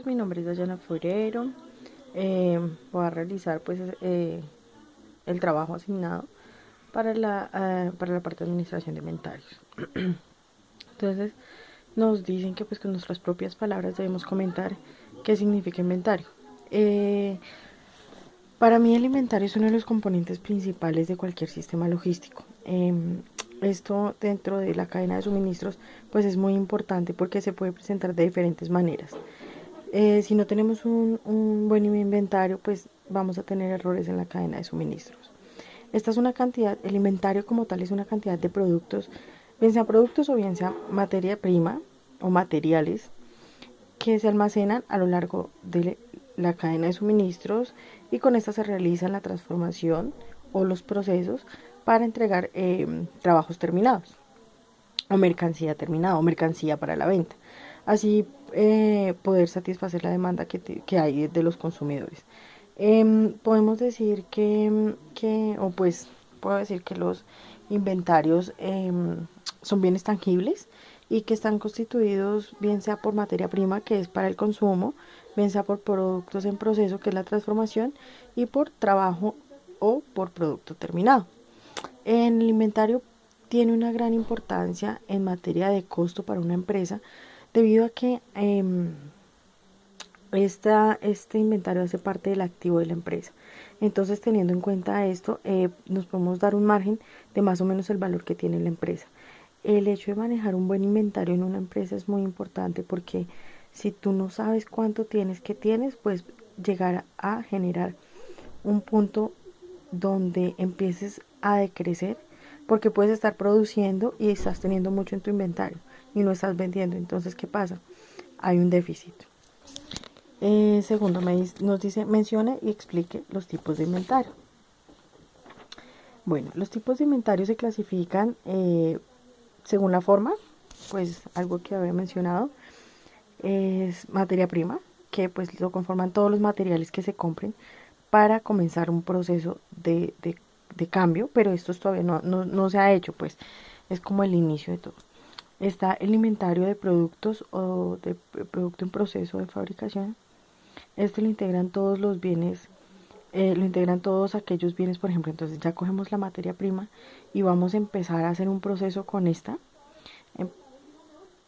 Mi nombre es Dayana Forero. Voy a realizar el trabajo asignado para la parte de administración de inventarios. Entonces nos dicen que pues con nuestras propias palabras debemos comentar qué significa inventario. Eh, para mí el inventario es uno de los componentes principales de cualquier sistema logístico. Esto dentro de la cadena de suministros pues es muy importante porque se puede presentar de diferentes maneras. Si no tenemos un buen inventario, pues vamos a tener errores en la cadena de suministros. Esta es una cantidad, el inventario como tal es una cantidad de productos, bien sea productos o bien sea materia prima o materiales que se almacenan a lo largo de la cadena de suministros y con esta se realiza la transformación o los procesos para entregar trabajos terminados o mercancía terminada o mercancía para la venta. Así poder satisfacer la demanda que hay de los consumidores. Podemos decir o pues puedo decir que los inventarios son bienes tangibles y que están constituidos bien sea por materia prima, que es para el consumo, bien sea por productos en proceso, que es la transformación, y por trabajo o por producto terminado. En el inventario tiene una gran importancia en materia de costo para una empresa debido a que este inventario hace parte del activo de la empresa. Entonces, teniendo en cuenta esto, nos podemos dar un margen de más o menos el valor que tiene la empresa. El hecho de manejar un buen inventario en una empresa es muy importante porque si tú no sabes cuánto tienes, pues llegar a generar un punto donde empieces a decrecer porque puedes estar produciendo y estás teniendo mucho en tu inventario y no estás vendiendo. Entonces, ¿qué pasa? Hay un déficit. Segundo, nos dice, mencione y explique los tipos de inventario. Bueno, los tipos de inventario se clasifican según la forma, pues algo que había mencionado es materia prima, que pues lo conforman todos los materiales que se compren para comenzar un proceso de cambio, pero esto todavía no se ha hecho, pues es como el inicio de todo. Está el inventario de productos o de producto en proceso de fabricación. Este lo integran todos los bienes, lo integran todos aquellos bienes, por ejemplo, entonces ya cogemos la materia prima y vamos a empezar a hacer un proceso con esta.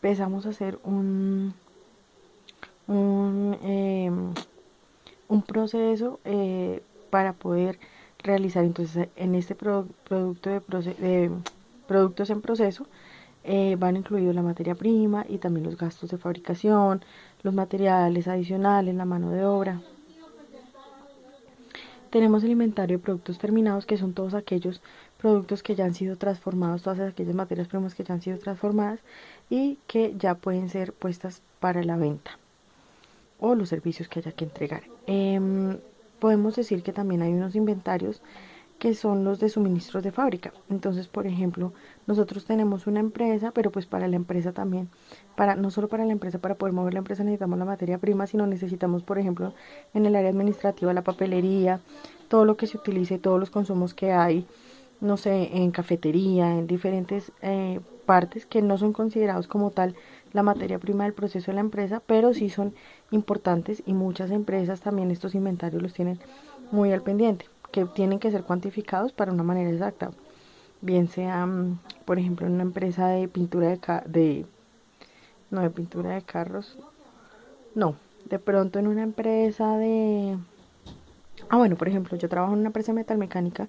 Empezamos a hacer un, eh, un proceso para poder realizar entonces en este producto de productos en proceso van incluidos la materia prima y también los gastos de fabricación, los materiales adicionales, la mano de obra. Tenemos el inventario de productos terminados, que son todos aquellos productos que ya han sido transformados, todas aquellas materias primas que ya han sido transformadas y que ya pueden ser puestas para la venta o los servicios que haya que entregar. Podemos decir que también hay unos inventarios que son los de suministros de fábrica. Entonces, por ejemplo, nosotros tenemos una empresa, pero pues para la empresa también, no solo para la empresa, para poder mover la empresa necesitamos la materia prima, sino necesitamos, por ejemplo, en el área administrativa, la papelería, todo lo que se utilice, todos los consumos que hay, no sé, en cafetería, en diferentes partes que no son considerados como tal la materia prima del proceso de la empresa, pero sí son importantes y muchas empresas también estos inventarios los tienen muy al pendiente, que tienen que ser cuantificados para una manera exacta. Bien sea, por ejemplo, en una empresa de pintura no de pintura de carros, no, de pronto en una empresa bueno, por ejemplo, yo trabajo en una empresa de metalmecánica.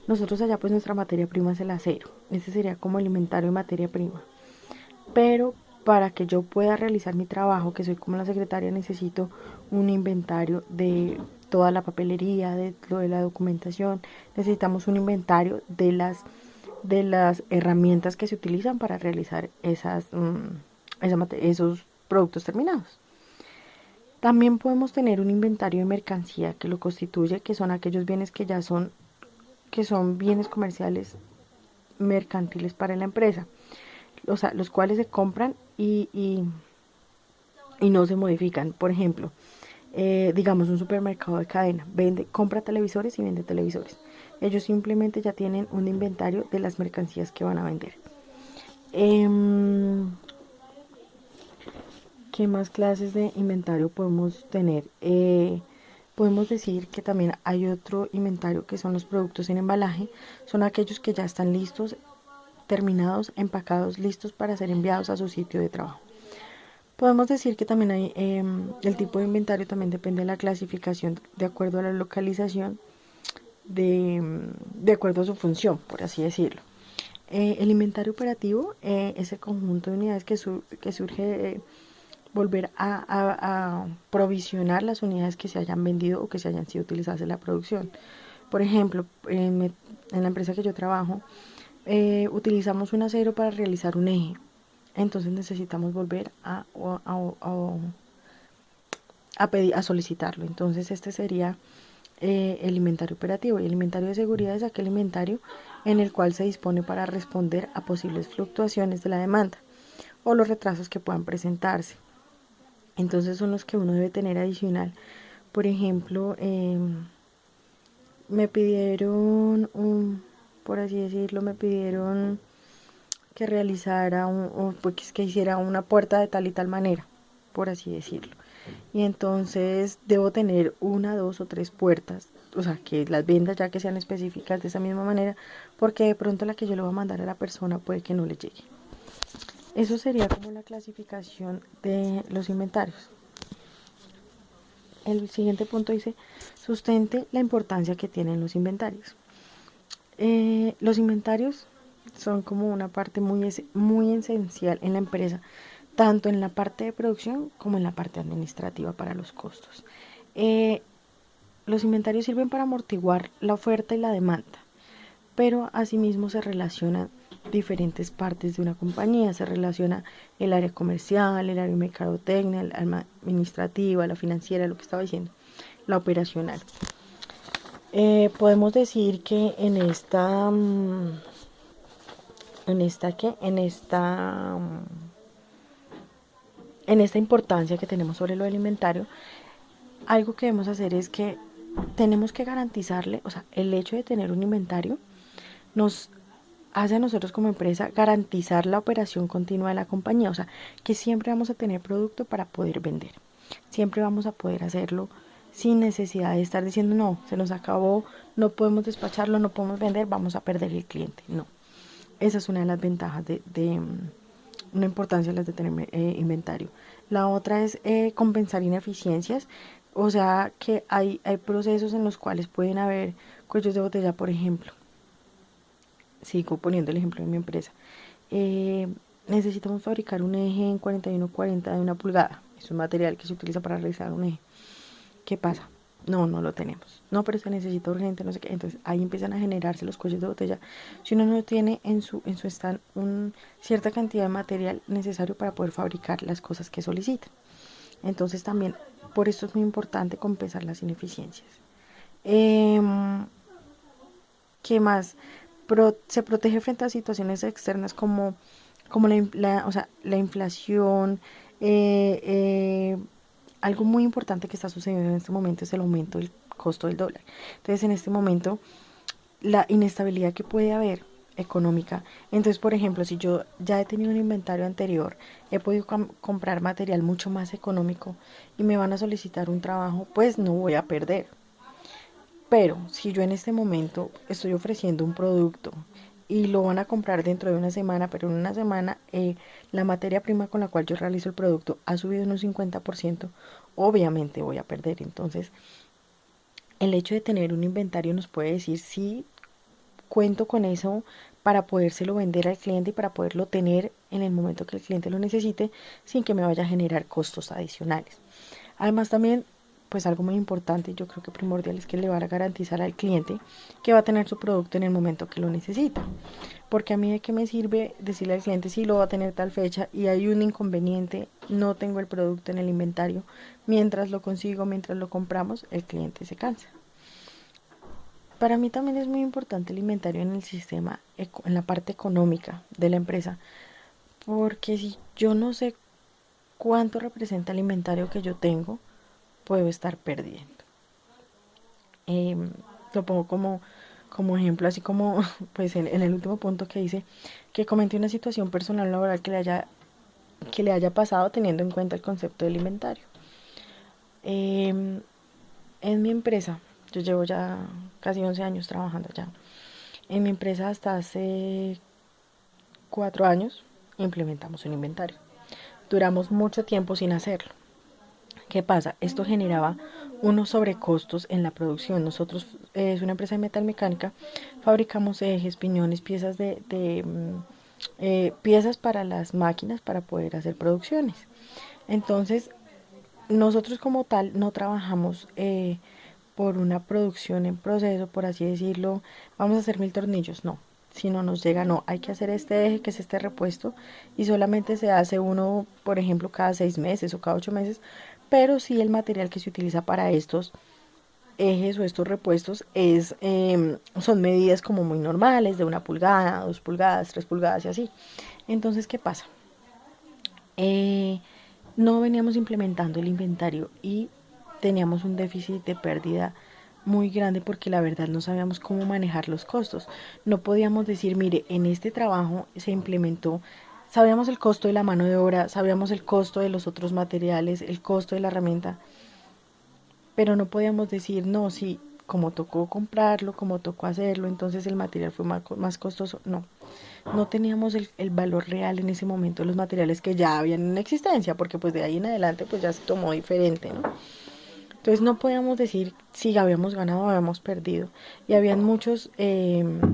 Nosotros allá pues nuestra materia prima es el acero. Ese sería como el inventario de materia prima. Pero para que yo pueda realizar mi trabajo, que soy como la secretaria, necesito un inventario de toda la papelería, de lo de la documentación. Necesitamos un inventario de las herramientas que se utilizan para realizar esos productos terminados. También podemos tener un inventario de mercancía que lo constituye, que son aquellos bienes que son bienes comerciales mercantiles para la empresa, o sea, los cuales se compran y no se modifican. Por ejemplo, digamos un supermercado de cadena, compra televisores y vende televisores. Ellos simplemente ya tienen un inventario de las mercancías que van a vender. Eh, ¿Qué más clases de inventario podemos tener? Podemos decir que también hay otro inventario que son los productos en embalaje. Son aquellos que ya están listos, terminados, empacados, listos para ser enviados a su sitio de trabajo. Podemos decir que también hay el tipo de inventario también depende de la clasificación de acuerdo a la localización, de acuerdo a su función, por así decirlo. El inventario operativo es el conjunto de unidades que surge volver a provisionar las unidades que se hayan vendido o que se hayan sido utilizadas en la producción. Por ejemplo, en la empresa que yo trabajo, utilizamos un acero para realizar un eje. Entonces necesitamos volver a solicitarlo. Entonces este sería el inventario operativo, y el inventario de seguridad es aquel inventario en el cual se dispone para responder a posibles fluctuaciones de la demanda o los retrasos que puedan presentarse. Entonces son los que uno debe tener adicional. Por ejemplo, me pidieron por así decirlo, me pidieron que realizara pues, que hiciera una puerta de tal y tal manera, por así decirlo. Y entonces debo tener una, dos o tres puertas, o sea, que las venda ya que sean específicas de esa misma manera, porque de pronto la que yo le voy a mandar a la persona puede que no le llegue. Eso sería como la clasificación de los inventarios. El siguiente punto dice, sustente la importancia que tienen los inventarios. Los inventarios son como una parte muy esencial en la empresa, tanto en la parte de producción como en la parte administrativa para los costos. Eh, los inventarios sirven para amortiguar la oferta y la demanda, pero asimismo se relacionan diferentes partes de una compañía. Se relaciona el área comercial, el área de mercadotecnia, el área administrativa, la financiera, lo que estaba diciendo, la operacional. Podemos decir que en esta importancia que tenemos sobre lo del inventario, algo que debemos hacer es que tenemos que garantizarle, o sea, el hecho de tener un inventario nos hace a nosotros como empresa garantizar la operación continua de la compañía, o sea, que siempre vamos a tener producto para poder vender, siempre vamos a poder hacerlo sin necesidad de estar diciendo, no, se nos acabó, no podemos despacharlo, no podemos vender, vamos a perder el cliente, no. Esa es una de las ventajas de una importancia de las de tener inventario. La otra es compensar ineficiencias, o sea que hay procesos en los cuales pueden haber cuellos de botella, por ejemplo. Sigo poniendo el ejemplo de mi empresa. Eh, Necesitamos fabricar un eje en 4140 de 1 pulgada. Es un material que se utiliza para realizar un eje. ¿Qué pasa? No, no lo tenemos. No, pero se necesita urgente, no sé qué. Entonces ahí empiezan a generarse los cuellos de botella. Si uno no tiene en su stand cierta cantidad de material necesario para poder fabricar las cosas que solicita. Entonces también por eso es muy importante compensar las ineficiencias. Eh, ¿Qué más? Se protege frente a situaciones externas como o sea, la inflación. eh, eh, Algo muy importante que está sucediendo en este momento es el aumento del costo del dólar. Entonces, en este momento, la inestabilidad que puede haber económica. Entonces, por ejemplo, si yo ya he tenido un inventario anterior, he podido comprar material mucho más económico y me van a solicitar un trabajo, pues no voy a perder. Pero si yo en este momento estoy ofreciendo un producto y lo van a comprar dentro de una semana, pero en una semana la materia prima con la cual yo realizo el producto ha subido en un 50%, obviamente voy a perder. Entonces, el hecho de tener un inventario nos puede decir si cuento con eso para podérselo vender al cliente y para poderlo tener en el momento que el cliente lo necesite sin que me vaya a generar costos adicionales. Además también, pues algo muy importante, yo creo que primordial, es que le va a garantizar al cliente que va a tener su producto en el momento que lo necesita. Porque a mí de qué me sirve decirle al cliente si lo va a tener tal fecha y hay un inconveniente, no tengo el producto en el inventario, mientras lo consigo, mientras lo compramos, el cliente se cansa. Para mí también es muy importante el inventario en el sistema, en la parte económica de la empresa, porque si yo no sé cuánto representa el inventario que yo tengo, puedo estar perdiendo. Eh, lo pongo como ejemplo, así como pues en el último punto que dice que comenté una situación personal laboral que le haya que le haya pasado teniendo en cuenta el concepto del inventario. En mi empresa, yo llevo ya casi 11 años trabajando allá. En mi empresa hasta hace 4 años implementamos un inventario. Duramos mucho tiempo sin hacerlo. ¿Qué pasa? Esto generaba unos sobrecostos en la producción. Nosotros, es una empresa de metalmecánica, fabricamos ejes, piñones, piezas piezas para las máquinas para poder hacer producciones. Entonces, nosotros como tal no trabajamos por una producción en proceso, por así decirlo, vamos a hacer 1000 tornillos, no. Si no nos llega, no, hay que hacer este eje, que es este repuesto, y solamente se hace uno, por ejemplo, cada 6 meses o cada 8 meses, pero sí el material que se utiliza para estos ejes o estos repuestos son medidas como muy normales, de 1 pulgada, 2 pulgadas, 3 pulgadas y así. Entonces, ¿qué pasa? Eh, no veníamos implementando el inventario y teníamos un déficit de pérdida muy grande porque la verdad no sabíamos cómo manejar los costos. No podíamos decir, mire, en este trabajo se implementó, sabíamos el costo de la mano de obra, sabíamos el costo de los otros materiales, el costo de la herramienta, pero no podíamos decir, no, sí, como tocó comprarlo, como tocó hacerlo, entonces el material fue más costoso. No, no teníamos el valor real en ese momento de los materiales que ya habían en existencia, porque pues de ahí en adelante pues ya se tomó diferente, ¿no? Entonces no podíamos decir si habíamos ganado o habíamos perdido. Y habían en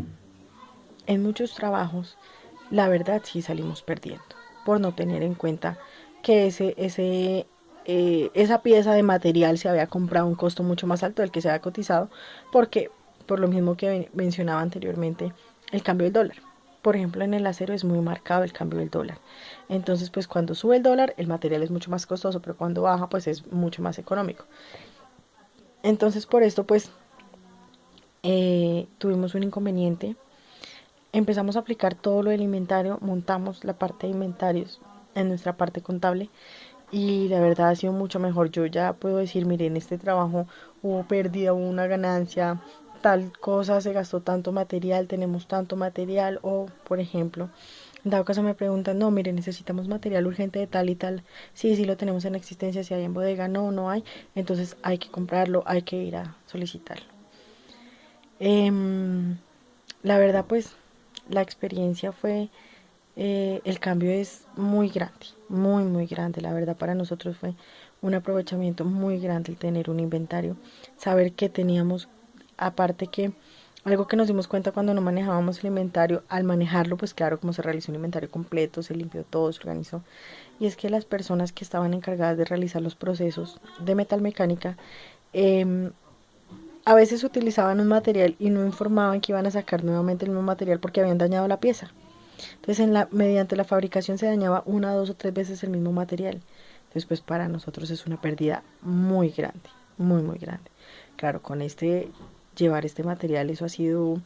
muchos trabajos, la verdad sí salimos perdiendo, por no tener en cuenta que esa pieza de material se había comprado a un costo mucho más alto del que se había cotizado, porque por lo mismo que mencionaba anteriormente, el cambio del dólar. Por ejemplo, en el acero es muy marcado el cambio del dólar. Entonces, pues cuando sube el dólar, el material es mucho más costoso, pero cuando baja, pues es mucho más económico. Entonces, por esto, pues tuvimos un inconveniente. Empezamos a aplicar todo lo del inventario, montamos la parte de inventarios en nuestra parte contable y la verdad ha sido mucho mejor. Yo ya puedo decir, mire, en este trabajo hubo pérdida, hubo una ganancia, tal cosa, se gastó tanto material, tenemos tanto material, o por ejemplo, en dado caso me preguntan, no, mire, necesitamos material urgente de tal y tal, sí, sí lo tenemos en existencia, si hay en bodega, no, no hay, entonces hay que comprarlo, hay que ir a solicitarlo. Em, la verdad, pues la experiencia fue, el cambio es muy grande, muy, muy grande. La verdad, para nosotros fue un aprovechamiento muy grande el tener un inventario, saber que teníamos, aparte que algo que nos dimos cuenta cuando no manejábamos el inventario, al manejarlo, pues claro, como se realizó un inventario completo, se limpió todo, se organizó, y es que las personas que estaban encargadas de realizar los procesos de metalmecánica, eh, a veces utilizaban un material y no informaban que iban a sacar nuevamente el mismo material porque habían dañado la pieza. Entonces, mediante la fabricación se dañaba 1, 2 o 3 veces el mismo material. Entonces, pues para nosotros es una pérdida muy grande, muy, muy grande. Claro, con llevar este material, eso ha sido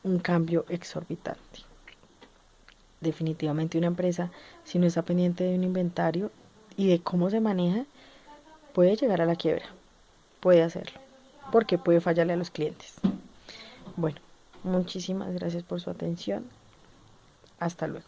un cambio exorbitante. Definitivamente una empresa, si no está pendiente de un inventario y de cómo se maneja, puede llegar a la quiebra, puede hacerlo, porque puede fallarle a los clientes. Bueno, muchísimas gracias por su atención. Hasta luego.